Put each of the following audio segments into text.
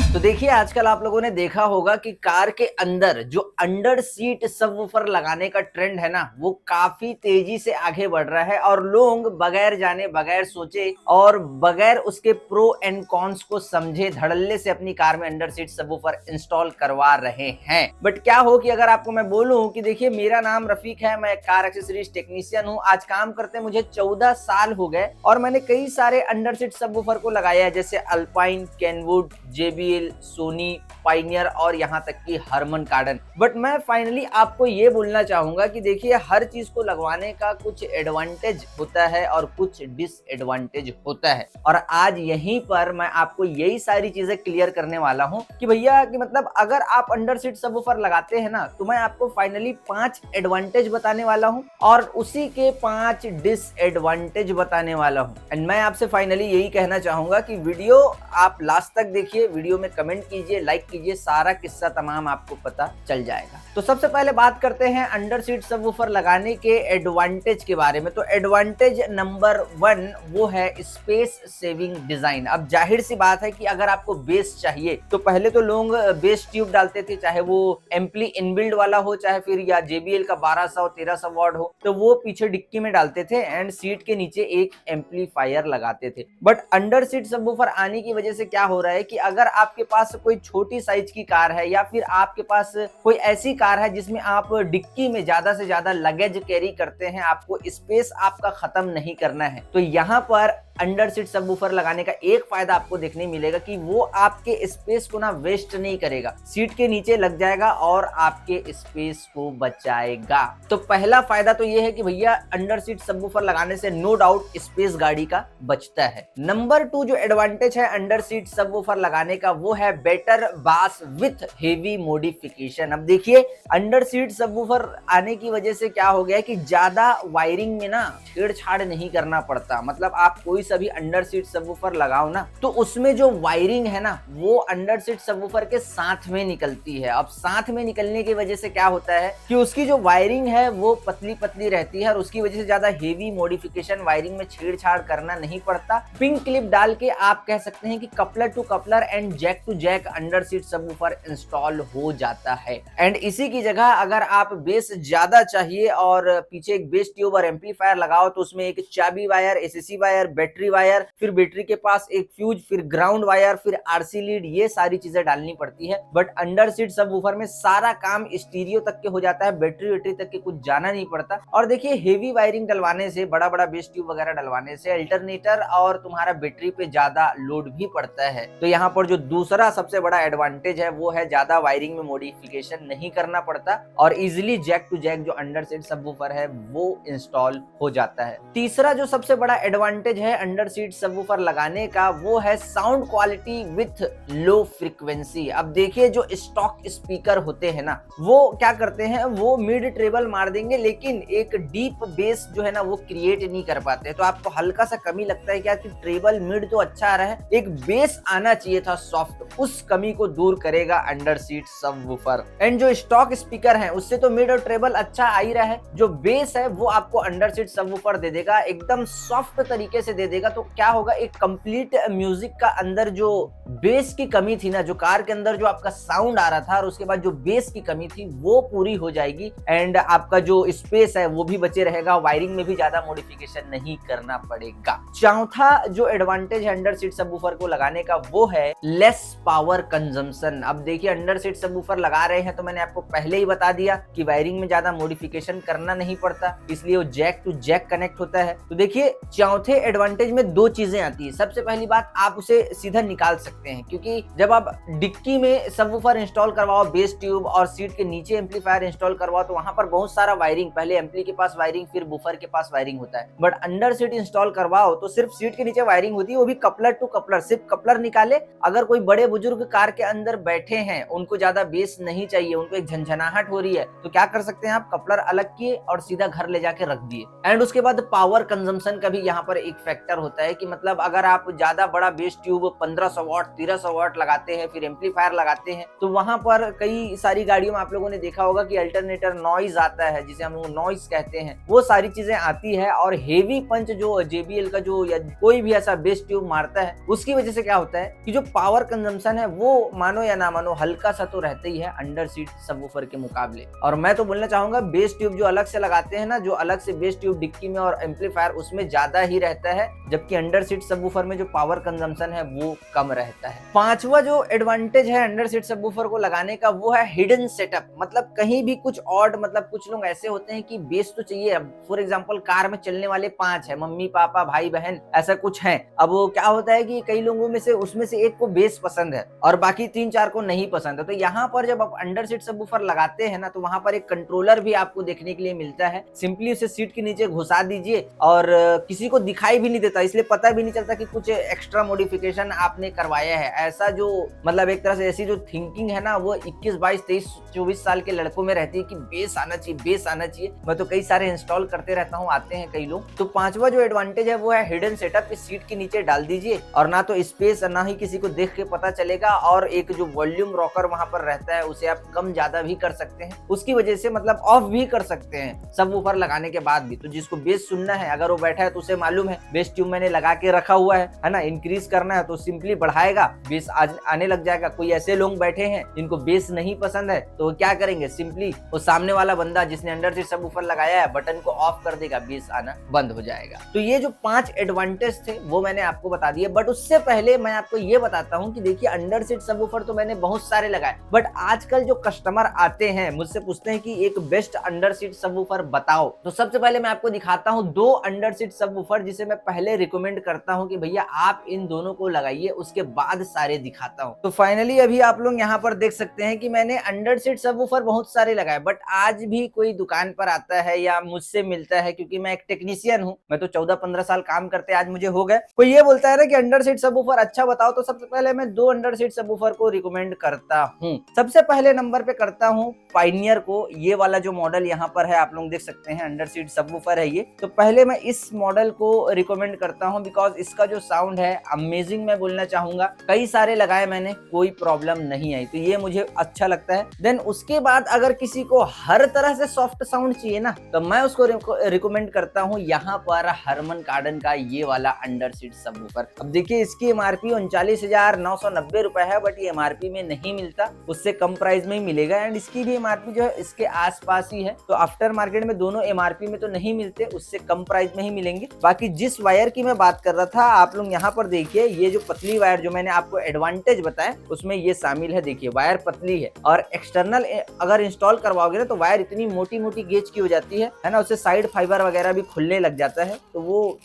तो देखिए आजकल आप लोगों ने देखा होगा कि कार के अंदर जो अंडर सीट सबवूफर लगाने का ट्रेंड है ना, वो काफी तेजी से आगे बढ़ रहा है और लोग बगैर जाने बगैर सोचे और बगैर उसके प्रो एंड कॉन्स को समझे धड़ल्ले से अपनी कार में अंडर सीट सबवूफर इंस्टॉल करवा रहे हैं। बट क्या हो कि अगर आपको मैं बोलूं कि देखिए मेरा नाम रफीक है, मैं कार एक्सेसरीज टेक्नीशियन हूं, आज काम करते मुझे 14 साल हो गए और मैंने कई सारे अंडर सीट सबवूफर को लगाया है, जैसे Alpine, Kenwood, JBL, Sony, Pioneer और यहाँ तक कि हरमन कार्डन। बट मैं फाइनली आपको ये बोलना चाहूंगा कि देखिए हर चीज को लगवाने का कुछ एडवांटेज होता है और कुछ डिसएडवांटेज होता है, और आज यहीं पर मैं आपको यही सारी चीजें क्लियर करने वाला हूं कि भैया कि मतलब अगर आप अंडर सीट सबवूफर लगाते हैं ना, तो मैं आपको फाइनली 5 एडवांटेज बताने वाला हूं और उसी के 5 डिसएडवांटेज बताने वाला हूं। एंड मैं आपसे फाइनली यही कहना चाहूंगा कि वीडियो आप लास्ट तक देखिए, वीडियो में कमेंट कीजिए, लाइक कीजिए, सारा किस्सा तमाम आपको पता चल जाएगा। तो सबसे पहले बात करते हैं अंडर सीट सबवूफर लगाने के एडवांटेज के बारे में। तो एडवांटेज नंबर 1 वो है स्पेस सेविंग डिजाइन। अब जाहिर सी बात है कि अगर आपको बेस चाहिए तो पहले तो लोग बेस ट्यूब डालते थे, चाहे वो एम्पली इनबिल्ड वाला हो, चाहे फिर या JBL का 1200-1300 वॉट हो, तो वो पीछे डिक्की में डालते थे एंड सीट के नीचे एक एम्पलीफायर लगाते थे। बट अंडर सीट सबवूफर आने की वजह से क्या हो रहा है कि अगर आपके पास कोई छोटी साइज की कार है या फिर आपके पास कोई ऐसी कार है जिसमें आप डिक्की में ज्यादा से ज्यादा लगेज कैरी करते हैं, आपको स्पेस आपका खत्म नहीं करना है, तो यहाँ पर अंडर सीट सबवूफर लगाने का एक फायदा आपको देखने मिलेगा कि वो आपके स्पेस को ना वेस्ट नहीं करेगा, सीट के नीचे लग जाएगा और आपके स्पेस को बचाएगा। तो पहला फायदा तो ये है कि भैया अंडर सीट सबवूफर लगाने से नो डाउट स्पेस गाड़ी का बचता है। नंबर 2 जो एडवांटेज है अंडर सीट सबवूफर लगाने का वो है बेटर बास विथ हेवी मॉडिफिकेशन। अब देखिए अंडर सीट सबवूफर आने की वजह से क्या हो गया कि ज्यादा वायरिंग में ना छेड़छाड़ नहीं करना पड़ता। मतलब आप कोई सभी अंडर सीट सबवूफर लगाओ ना, तो उसमें जो वायरिंग है ना वो अंडर सीट सबवूफर के साथ में निकलती है। अब साथ में निकलने की वजह से क्या होता है कि उसकी जो वायरिंग है वो पतली पतली रहती है और उसकी वजह से ज्यादा हेवी मॉडिफिकेशन वायरिंग में छेड़छाड़ करना नहीं पड़ता। पिन क्लिप डाल के आप कह सकते हैं कि coupler to coupler and jack to jack under seat subwoofer install हो जाता है। एंड इसी की जगह अगर आप बेस ज्यादा चाहिए और पीछे एक बेस ट्यूब और एम्पलीफायर लगाओ, तो उसमें एक चाबी wire, SSC wire, battery wire, फिर बैटरी के पास एक फ्यूज, फिर ग्राउंड वायर, फिर आरसी लीड, ये सारी चीजें डालनी पड़ती है। बट अंडर सीट सबवूफर में सारा काम स्टीरियो तक के हो जाता है, बैटरी तक के कुछ जाना नहीं पड़ता। और देखिए हेवी वायरिंग डलवाने से, बड़ा बड़ा बेस ट्यूब वगैरह डलवाने से अल्टरनेटर और तुम्हारा बैटरी पे ज्यादा लोड भी पड़ता है। तो यहाँ पर जो दूसरा सबसे बड़ा एडवांटेज है वो है ज्यादा वायरिंग में मॉडिफिकेशन नहीं करना पड़ता और इजिली जैक टू जैक जो अंडर सीट सबवूफर है वो इंस्टॉल हो जाता है। तीसरा जो सबसे बड़ा एडवांटेज है अंडर सीट सबवूफर लगाने का वो है sound quality with low frequency. अब देखिए जो स्टॉक स्पीकर होते हैं ना, वो क्या करते हैं, वो मिड ट्रेबल मार देंगे लेकिन एक डीप बेस जो है ना वो क्रिएट नहीं कर पाते। तो आपको हल्का सा कमी लगता है क्या कि ट्रेबल मिड तो अच्छा आ रहा है, एक बेस आना चाहिए था सॉफ्ट, उस कमी को दूर करेगा अंडर सीट सबवूफर। एंड जो स्टॉक स्पीकर है उससे तो मिड और ट्रेबल अच्छा आ ही रहा है, जो बेस है वो आपको अंडर सीट सबवूफर दे देगा, एकदम सॉफ्ट तरीके से दे देगा। तो क्या होगा, एक कंप्लीट म्यूजिक का अंदर जो बेस की कमी थी ना, जो कार के अंदर जो आपका साउंड आ रहा था और उसके बाद जो बेस की कमी थी वो पूरी हो जाएगी एंड आपका जो स्पेस है वो भी बचे रहेगा, वायरिंग में भी ज्यादा मॉडिफिकेशन नहीं करना पड़ेगा। चौथा जो एडवांटेज है अंडर सीट सबवूफर को लगाने का वो है लेस पावर कंजम्पशन। अब देखिए अंडर सीट सबवूफर लगा रहे हैं तो मैंने आपको पहले ही बता दिया कि वायरिंग में ज्यादा मॉडिफिकेशन करना नहीं पड़ता, इसलिए वो जैक टू जैक कनेक्ट होता है। तो देखिए चौथे एडवांटेज में 2 चीजें आती है। सबसे पहली बात, आप उसे सीधा निकाल सकते हैं, क्योंकि जब आप डिक्की में सबवूफर इंस्टॉल करवाओ, बेस ट्यूब और सीट के नीचे एम्पलीफायर इंस्टॉल करवाओ, तो वहां पर बहुत सारा वायरिंग, पहले एम्पली के पास वायरिंग, फिर बुफर के पास वायरिंग होता है। बट अंडर सीट इंस्टॉल करवाओ तो सिर्फ सीट के नीचे वायरिंग होती है, वो भी कपलर टू कपलर, सिर्फ कपलर निकाले। अगर कोई बड़े बुजुर्ग कार के अंदर बैठे हैं, उनको ज्यादा बेस नहीं चाहिए, उनको एक झंझनाहट हो रही है, तो क्या कर सकते हैं आप, कपलर अलग किए और सीधा घर ले जाके रख दिए। एंड उसके बाद पावर कंजम्पशन का भी यहाँ पर एक फैक्टर होता है कि मतलब अगर आप ज्यादा बड़ा बेस ट्यूब 1500 वॉट 1300 वाट लगाते हैं, फिर एम्पलीफायर लगाते हैं, तो वहां पर कई सारी गाड़ियों में आप लोगों ने देखा होगा कि अल्टरनेटर नॉइज आता है, जिसे हम लोग नॉइज कहते हैं, वो सारी चीजें आती है। और हेवी पंच जो JBL का जो या कोई भी ऐसा बेस ट्यूब मारता है, उसकी वजह से क्या होता है कि जो पावर कंजम्पशन है वो मानो या ना मानो हल्का सा तो रहता ही है अंडर सीट सबवूफर के मुकाबले। और मैं तो बोलना चाहूंगा बेस ट्यूब जो अलग से लगाते हैं ना, जो अलग से बेस ट्यूब डिक्की में और एम्पलीफायर उसमें ज्यादा ही रहता है, जबकि अंडर सीट सबवूफर में जो पावर कंजम्पशन है वो कम रहता है। पांचवा जो एडवांटेज है अंडर सीट सबवूफर को लगाने का वो है हिडन सेटअप। मतलब कहीं भी कुछ ऑड, मतलब कुछ लोग ऐसे होते हैं कि बेस तो चाहिए। अब फॉर एग्जांपल कार में चलने वाले 5 है, मम्मी पापा भाई बहन ऐसा कुछ है। अब वो क्या होता है कि कई लोगों में से उसमें से एक को बेस पसंद है और बाकी 3-4 को नहीं पसंद है। तो यहाँ पर जब आप अंडर सीट सबवूफर लगाते हैं ना, तो वहां पर एक कंट्रोलर भी आपको देखने के लिए मिलता है। सिंपली उसे सीट के नीचे घुसा दीजिए और किसी को दिखाई भी नहीं देता, इसलिए पता भी नहीं चलता कि कुछ एक्स्ट्रा मॉडिफिकेशन आपने करवाया है। ऐसा जो मतलब एक तरह से ऐसी जो थिंकिंग है ना, वो 21, 22, 23, 24 साल के लड़कों में रहती है कि बेस आना चाहिए, बेस आना चाहिए। मैं तो कई सारे इंस्टॉल करते रहता हूँ, आते हैं कई लोग। तो पांचवा जो एडवांटेज है वो है हिडन सेटअप। इस सीट के नीचे डाल दीजिए और ना तो स्पेस ना ही किसी को देख के पता चलेगा, और एक जो वॉल्यूम रॉकर वहां पर रहता है उसे आप कम ज्यादा भी कर सकते हैं, उसकी वजह से मतलब ऑफ भी कर सकते हैं सबवूफर लगाने के बाद भी। तो जिसको बेस सुनना है, अगर वो बैठा है तो उसे मालूम है बेस ट्यूब मैंने लगा के रखा हुआ है ना, इंक्रीज करना है तो सिंपली बढ़ाएगा, बेस आने लग जाएगा। कोई ऐसे लोग बैठे हैं जिनको बेस नहीं पसंद है, तो क्या करेंगे, सिंपली वो सामने वाला बंदा जिसने अंडर सीट सबवूफर लगाया है बटन को ऑफ कर देगा, बेस आना बंद हो जाएगा। तो ये जो 5 एडवांटेज थे वो मैंने आपको बता दिए। बट उससे पहले मैं आपको ये बताता हूँ कि देखिए अंडर सीट सबवूफर तो मैंने बहुत सारे लगाए, बट आजकल जो कस्टमर आते हैं मुझसे पूछते हैं कि एक बेस्ट अंडर सीट सबवूफर बताओ। तो सबसे पहले मैं आपको दिखाता हूँ 2 अंडर सीट सबवूफर जिसे मैं पहले रिकमेंड करता हूँ कि भैया आप इन दोनों को लगाइए, उसके बाद सारे दिखाता हूँ। तो फाइनली अभी आप लोग यहाँ पर देख सकते हैं कि मैंने अंडर सीट सबवूफर बहुत सारे लगाए, बट आज भी कोई दुकान पर आता है या मुझसे मिलता है, क्योंकि मैं एक टेक्नीशियन हूँ, मैं तो 14-15 साल काम करते आज मुझे हो गए, कोई ये बोलता है ना कि अंडर सीट सबवूफर अच्छा बताओ, तो सबसे पहले मैं 2 अंडर सीट सबवूफर को रिकमेंड करता हूँ। सबसे पहले नंबर पे करता हूँ पायनियर को। ये वाला जो मॉडल यहाँ पर है आप लोग देख सकते हैं, अंडर सीट सबवूफर है ये। तो पहले मैं इस मॉडल को रिकमेंड करता हूँ बिकॉज इसका जो साउंड है अमेजिंग मैं बोलना चाहूंगा। कई सारे लगाए मैंने, कोई प्रॉब्लम नहीं आई, तो ये मुझे अच्छा लगता है। देन उसके बाद अगर किसी को हर तरह से सॉफ्ट साउंड चाहिए ना, तो मैं उसको रिकमेंड करता हूँ यहाँ पर हरमन कार्डन का ये वाला अंडर सीट सबवूफर। अब देखिए इसकी एमआरपी 39,990 रुपए है, बट ये एमआरपी में नहीं मिलता, उससे कम प्राइस में ही मिलेगा। एंड इसकी भी एमआरपी जो है इसके आसपास ही है, तो आफ्टर मार्केट में दोनों एमआरपी में तो नहीं मिलते, उससे कम प्राइस में ही मिलेंगे। बाकी जिस वायर की मैं बात कर रहा था, आप लोग यहाँ पर देखिए, ये जो पतली वायर जो मैंने आपको एडवांटेज बताया उसमें ये शामिल है। देखिए वायर पतली है, और एक्सटर्नल अगर इंस्टॉल करवाओगे ना तो वायर इतनी मोटी मोटी गेज की हो जाती है ना, उससे साइड फाइबर वगैरह भी खुलने लग जाता है, तो वो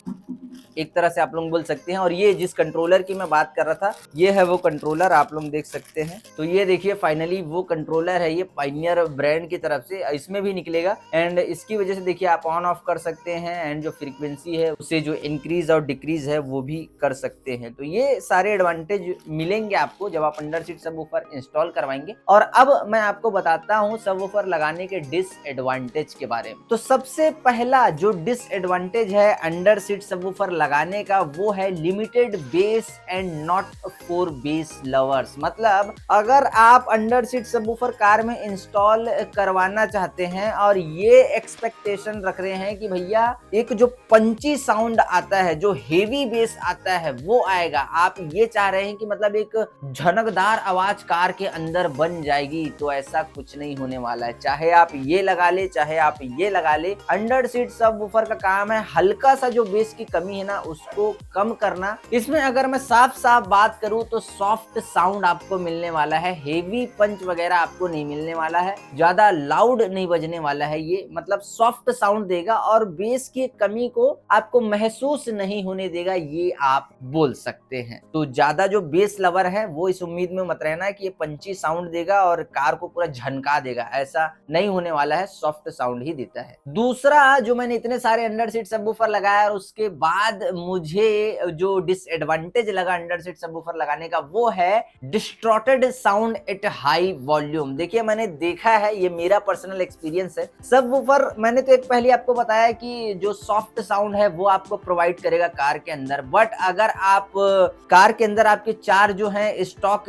एक तरह से आप लोग बोल सकते हैं। और ये जिस कंट्रोलर की मैं बात कर रहा था, ये है वो कंट्रोलर, आप लोग देख सकते हैं। तो ये देखिए फाइनली वो कंट्रोलर है, ये पायनियर ब्रांड की तरफ से इसमें भी निकलेगा। एंड इसकी वजह से देखिए आप ऑन ऑफ कर सकते हैं, एंड जो फ्रीक्वेंसी है उससे जो इंक्रीज और डिक्रीज है वो भी कर सकते हैं। तो ये सारे एडवांटेज मिलेंगे आपको जब आप अंडर सीट सबवूफर इंस्टॉल करवाएंगे। और अब मैं आपको बताता हूँ सबवूफर लगाने के डिसएडवांटेज के बारे में। तो सबसे पहला जो डिसएडवांटेज है अंडर सीट सबवूफर लगाने का, वो है limited base and not for base lovers. मतलब अगर आप अंडर सीट सबवूफर कार में इंस्टॉल करवाना चाहते हैं और ये एक्सपेक्टेशन रख रहे हैं कि भैया एक जो पंची साउंड आता है, जो हेवी बेस आता है वो आएगा, आप ये चाह रहे हैं कि मतलब एक झनकदार आवाज कार के अंदर बन जाएगी, तो ऐसा कुछ नहीं होने वाला है। चाहे आप ये लगा ले, चाहे आप ये लगा ले, अंडर सीट सबवूफर का काम है हल्का सा जो बेस की कमी है ना उसको कम करना। इसमें अगर मैं साफ साफ बात करूं तो सॉफ्ट साउंड आपको मिलने वाला है, हेवी पंच वगैरह आपको नहीं मिलने वाला है, ज्यादा लाउड नहीं बजने वाला है ये, मतलब सॉफ्ट साउंड देगा और बेस की कमी को आपको महसूस नहीं होने देगा, ये आप बोल सकते हैं। तो ज्यादा जो बेस लवर है वो इस उम्मीद में मत रहना कि ये पंची साउंड देगा और कार को पूरा झनका देगा, ऐसा नहीं होने वाला है, सॉफ्ट साउंड ही देता है। दूसरा जो मैंने इतने सारे अंडर सीट सबवूफर लगाया और उसके बाद बाद मुझे जो डिसएडवांटेज लगा अंडर सीट सबवूफर लगाने का वो है distorted sound at high volume. देखिए मैंने देखा है, ये मेरा पर्सनल एक्सपीरियंस है। सबवूफर मैंने तो एक पहले आपको बताया कि जो सॉफ्ट साउंड है वो आपको प्रोवाइड करेगा कार के अंदर, बट अगर आप कार के अंदर आपके 4 जो है स्टॉक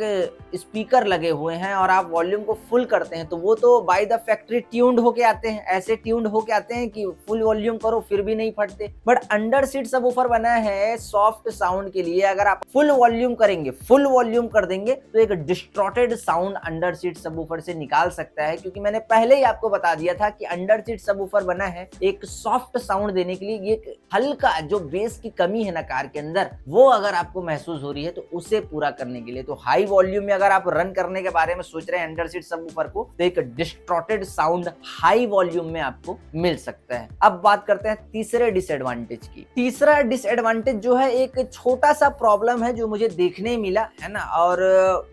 स्पीकर लगे हुए हैं और आप वॉल्यूम को फुल करते हैं तो वो तो बाय द फैक्ट्री ट्यून्ड होके आते हैं, ऐसे ट्यून्ड होके आते हैं कि फुल वॉल्यूम करो फिर भी नहीं फटते। बट अंडर सीट सबवूफर बना है सॉफ्ट साउंड के लिए। अगर आप फुल वॉल्यूम करेंगे, फुल वॉल्यूम कर देंगे तो एक distorted sound under seat subwoofer से निकाल सकता है, क्योंकि मैंने पहले ही आपको बता दिया था कि अंडर सीट सबवूफर बना है एक सॉफ्ट साउंड देने के लिए। ये हल्का जो बेस की कमी है ना कार के अंदर, वो अगर आपको महसूस हो रही है तो उसे पूरा करने के लिए, तो हाई वॉल्यूम में अगर आप रन करने के बारे में सोच रहे हैं अंडर सीट सबवूफर को, तो एक डिस्टॉर्टेड साउंड हाई वॉल्यूम में आपको मिल सकता है। अब बात करते हैं तीसरे डिसएडवांटेज की। तीसरा डिसएडवांटेज जो है एक छोटा सा प्रॉब्लम है जो मुझे देखने मिला है ना, और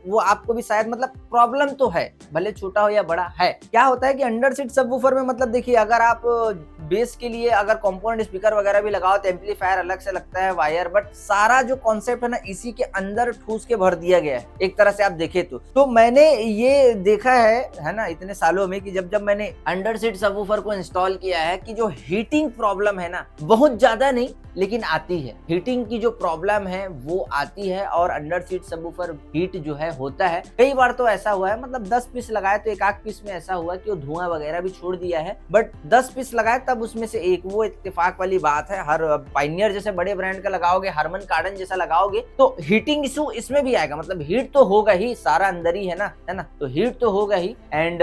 वो आपको भी शायद, मतलब प्रॉब्लम तो है भले छोटा हो या बड़ा है। क्या होता है कि अंडर सीट सबवूफर में, मतलब देखिए अगर आप बेस के लिए अगर कंपोनेंट स्पीकर वगैरह भी लगाओ तो एम्पलीफायर अलग से लगता है, वायर, बट सारा जो कॉन्सेप्ट है ना इसी के अंदर ठूस के भर दिया गया है एक तरह से आप देखे तो मैंने ये देखा है ना इतने सालों में कि जब मैंने अंडर सीट सबवूफर को इंस्टॉल किया है कि जो हीटिंग प्रॉब्लम है ना बहुत ज्यादा नहीं लेकिन आती है, हीटिंग की जो प्रॉब्लम है वो आती है और अंडर सीट सबवूफर हीट जो है होता है। कई बार तो ऐसा हुआ है, मतलब 10 पीस लगाए तो एक आध पीस में ऐसा हुआ कि वो धुआं वगैरह भी छोड़ दिया है, बट 10 पीस लगाए तब उसमें से एक, वो इत्तेफाक वाली बात है। हर पायनियर जैसे बड़े ब्रांड का लगाओगे, हरमन कार्डन जैसा लगाओगे तो हीटिंग इशू इसमें भी आएगा, मतलब हीट तो होगा ही, सारा अंदर ही है ना, तो हीट तो होगा ही। एंड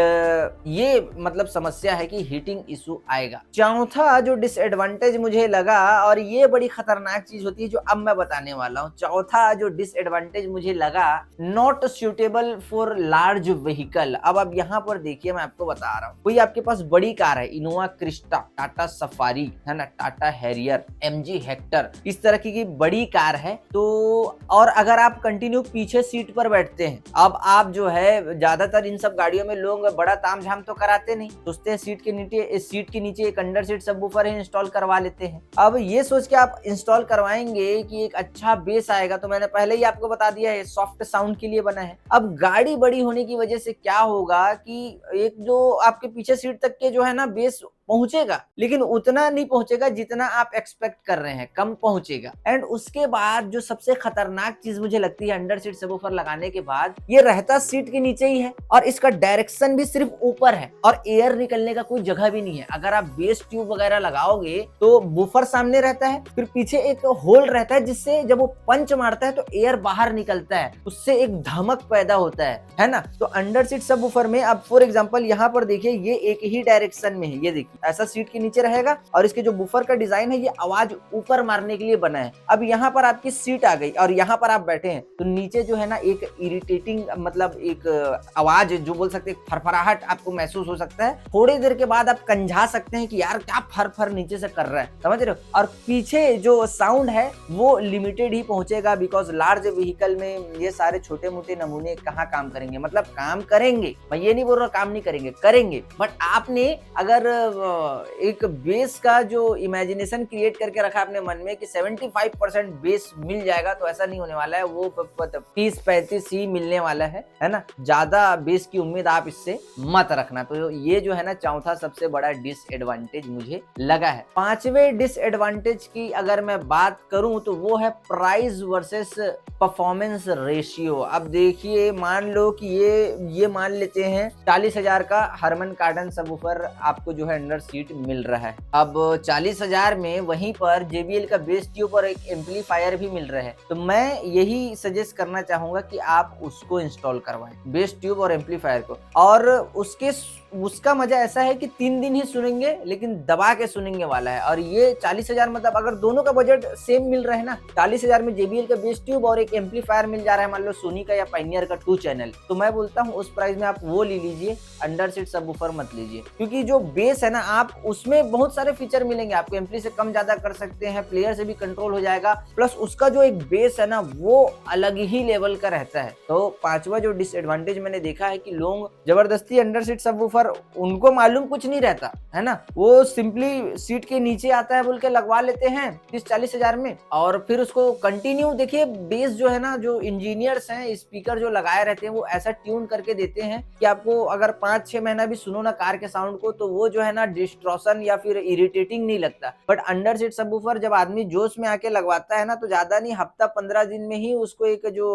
ये मतलब समस्या है कि हीटिंग इशू आएगा। चौथा जो डिसएडवांटेज मुझे लगा, और ये बड़ी खतरनाक चीज होती है जो अब मैं बताने वाला हूँ, चौथा जो डिसएडवांटेज मुझे लगा, not suitable for large vehicle. अब यहाँ पर देखिए मैं आपको बता रहा हूँ, कोई आपके पास बड़ी कार है, इनोवा क्रिस्टा, टाटा सफारी है ना, टाटा हैरियर, एमजी हेक्टर, इस तरह की बड़ी कार है, तो और अगर आप कंटिन्यू पीछे सीट पर बैठते हैं, अब आप जो है ज्यादातर इन सब गाड़ियों में लोग बड़ा तामझाम तो कराते नहीं, सोचते हैं सीट के नीचे एक अंडर सीट सबवूफर है इंस्टॉल करवा लेते हैं। अब ये सोच के आप इंस्टॉल करवाएंगे कि एक अच्छा बेस आएगा, तो मैंने पहले ही आपको बता दिया है सॉफ्ट साउंड के लिए बना है। अब गाड़ी बड़ी होने की वजह से क्या होगा कि एक जो आपके पीछे सीट तक के जो है ना बेस पहुंचेगा, लेकिन उतना नहीं पहुंचेगा जितना आप एक्सपेक्ट कर रहे हैं, कम पहुंचेगा। एंड उसके बाद जो सबसे खतरनाक चीज मुझे लगती है अंडर सीट सबवूफर लगाने के बाद, ये रहता सीट के नीचे ही है और इसका डायरेक्शन भी सिर्फ ऊपर है और एयर निकलने का कोई जगह भी नहीं है। अगर आप बेस ट्यूब वगैरह लगाओगे तो बूफर सामने रहता है, फिर पीछे एक होल रहता है जिससे जब वो पंच मारता है तो एयर बाहर निकलता है, उससे एक धमक पैदा होता है ना। तो अंडर सीट सबवूफर में अब फॉर एग्जांपल यहाँ पर देखिए ये एक ही डायरेक्शन में है, ये देखिए ऐसा सीट के नीचे रहेगा और इसके जो बूफर का डिजाइन है ये आवाज ऊपर मारने के लिए बना है। अब यहाँ पर आपकी सीट आ गई और यहाँ पर आप बैठे हैं तो नीचे जो है ना एक इरिटेटिंग, मतलब एक आवाज जो बोल सकते हैं फरफराहट आपको महसूस हो सकता है। थोड़ी देर के बाद आप कंझा सकते हैं कि यार क्या फर नीचे से कर रहा है, समझ रहे हो। और पीछे जो साउंड है वो लिमिटेड ही पहुंचेगा, बिकॉज लार्ज व्हीकल में ये सारे छोटे मोटे नमूने कहाँ काम करेंगे, मतलब काम करेंगे, मैं ये नहीं बोल रहा काम नहीं करेंगे, बट आपने अगर एक बेस का जो इमेजिनेशन क्रिएट करके रखा अपने मन में कि 75% बेस मिल जाएगा, तो ऐसा नहीं होने वाला है, वो 30-35 ही मिलने वाला है ना। ज्यादा बेस की उम्मीद आप इससे मत रखना। तो ये जो है ना चौथा सबसे बड़ा डिसएडवांटेज मुझे लगा है। पांचवें डिसएडवांटेज की अगर मैं बात करूं तो वो है प्राइस वर्सेस परफॉर्मेंस रेशियो। अब देखिए मान लो कि ये मान लेते हैं 40,000 का हरमन कार्डन सबवूफर आपको जो है अंडर सीट मिल रहा है। अब 40,000 में वहीं पर JBL का बेस ट्यूब और एक एम्पलीफायर भी मिल रहा है, तो मैं यही सजेस्ट करना चाहूंगा कि आप उसको इंस्टॉल करवाएं, बेस ट्यूब और एम्पलीफायर को। और उसका मजा ऐसा है कि 3 दिन ही सुनेंगे लेकिन दबा के सुनेंगे वाला है। और ये 40,000 मतलब अगर दोनों का बजट सेम मिल रहा है ना, 40,000 में JBL का बेस ट्यूब और एक एम्पलीफायर मिल जा रहा है, मान लो सोनी का या पायनियर का 2 चैनल, तो मैं बोलता हूँ उस प्राइस में आप वो ले लीजिए, अंडर सीट सबवूफर मत लीजिए। क्योंकि जो बेस है ना आप उसमें बहुत सारे फीचर मिलेंगे आपको, एम्पली से कम ज्यादा कर सकते हैं, प्लेयर से भी कंट्रोल हो जाएगा, प्लस उसका जो एक बेस है ना वो अलग ही लेवल का रहता है। तो पांचवा जो डिसएडवांटेज मैंने देखा है कि लोग जबरदस्ती अंडर सीट सबवूफर सबवूफर उनको मालूम कुछ नहीं रहता है ना, वो सिंपली सीट के नीचे आता है बोल के लगवा लेते हैं 30-40 हजार में, और फिर उसको कंटिन्यू देखिए बेस जो है ना, जो इंजीनियर्स हैं स्पीकर जो लगाए रहते हैं वो ऐसा ट्यून करके देते हैं कि आपको अगर 5-6 महीना भी सुनो ना कार के साउंड को तो वो जो है ना डिस्ट्रॉशन या फिर इरिटेटिंग नहीं लगता। बट अंडर सीट सबवूफर जब आदमी जोश में आके लगवाता है ना तो ज्यादा नहीं, हफ्ता 15 दिन में ही उसको एक जो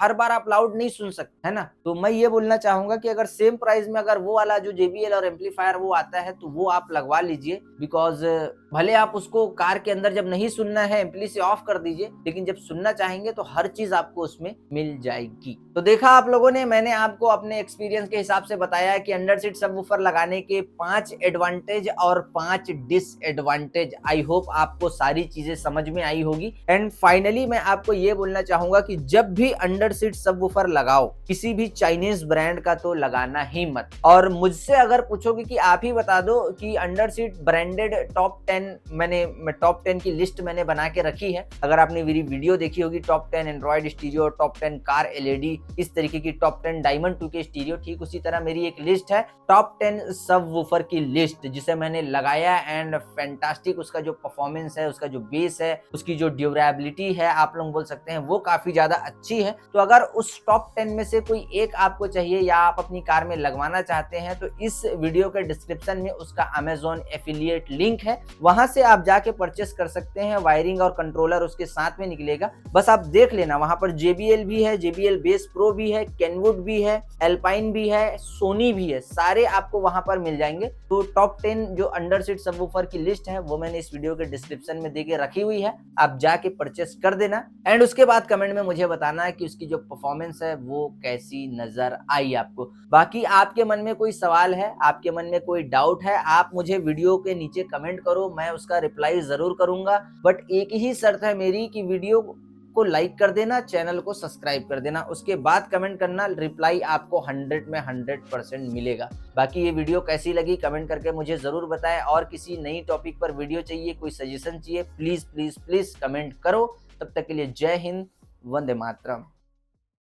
हर बार आप लाउड नहीं सुन सकते है ना। तो मैं ये बोलना चाहूंगा कि अगर सेम प्राइस में अगर वो वाला जो JBL और एम्पलीफायर वो आता है तो वो आप लगवा लीजिए, बिकॉज भले आप उसको कार के अंदर जब नहीं सुनना है एम्पली से ऑफ कर दीजिए, लेकिन जब सुनना चाहेंगे तो हर चीज आपको उसमें मिल जाएगी। तो देखा आप लोगों ने, मैंने आपको अपने एक्सपीरियंस के हिसाब से बताया कि अंडर सीट सबवूफर लगाने के 5 एडवांटेज और 5 डिसएडवांटेज। आई होप आपको सारी चीजें समझ में आई होगी। एंड फाइनली मैं आपको ये बोलना चाहूंगा कि जब भी अंडर सीट सबवूफर लगाओ किसी भी चाइनीज ब्रांड का तो लगाना ही मत। और मुझसे अगर पूछोगे कि आप ही बता दो कि अंडर सीट ब्रांडेड टॉप 10 मैंने टॉप 10 की लिस्ट मैंने बना के रखी है। अगर आपने मेरी वीडियो देखी होगी top 10 Android stereo, top 10 car LED, इस तरीके की टॉप 10 डायमंड 2K स्टीरियो, ठीक उसी तरह मेरी एक लिस्ट है टॉप 10 सबवूफर की लिस्ट, जिसे मैंने लगाया एंड फैंटास्टिक उसका जो परफॉर्मेंस है, उसका जो बेस है, उसकी जो ड्यूरेबिलिटी है आप लोग बोल सकते हैं वो काफी ज्यादा अच्छी है। तो अगर उस टॉप 10 में से कोई एक आपको चाहिए या आप अपनी कार में लगवाना चाहते हैं तो इस वीडियो के डिस्क्रिप्शन में उसका अमेजॉन एफिलिएट लिंक है, वहां से आप जाके परचेस कर सकते हैं। वायरिंग और कंट्रोलर उसके साथ में निकलेगा, बस आप देख लेना। वहां पर JBL भी है, JBL बेस प्रो भी है, केनवुड भी है, एल्पाइन भी है, सोनी भी है, सारे आपको वहां पर मिल जाएंगे। तो टॉप 10 जो अंडर सीट सबवूफर की लिस्ट है वो मैंने इस वीडियो के डिस्क्रिप्शन में देके रखी हुई है, आप जाके परचेस कर देना। एंड उसके बाद कमेंट में मुझे बताना है कि उसकी जो परफॉर्मेंस है वो कैसी नजर आई आपको। बाकी आपके मन में कोई सवाल है, आपके मन में कोई डाउट है, आप मुझे वीडियो के नीचे कमेंट करो, मैं उसका रिप्लाई जरूर करूंगा। बट एक ही शर्त है मेरी कि वीडियो को लाइक कर देना, चैनल को सब्सक्राइब कर देना, उसके बाद कमेंट करना, रिप्लाई आपको 100 में 100% मिलेगा। बाकी ये वीडियो कैसी लगी कमेंट करके मुझे जरूर बताएं, और किसी नई टॉपिक पर वीडियो चाहिए, कोई सजेशन चाहिए, प्लीज प्लीज प्लीज कमेंट करो। तब तक के लिए जय हिंद, वंदे मातरम।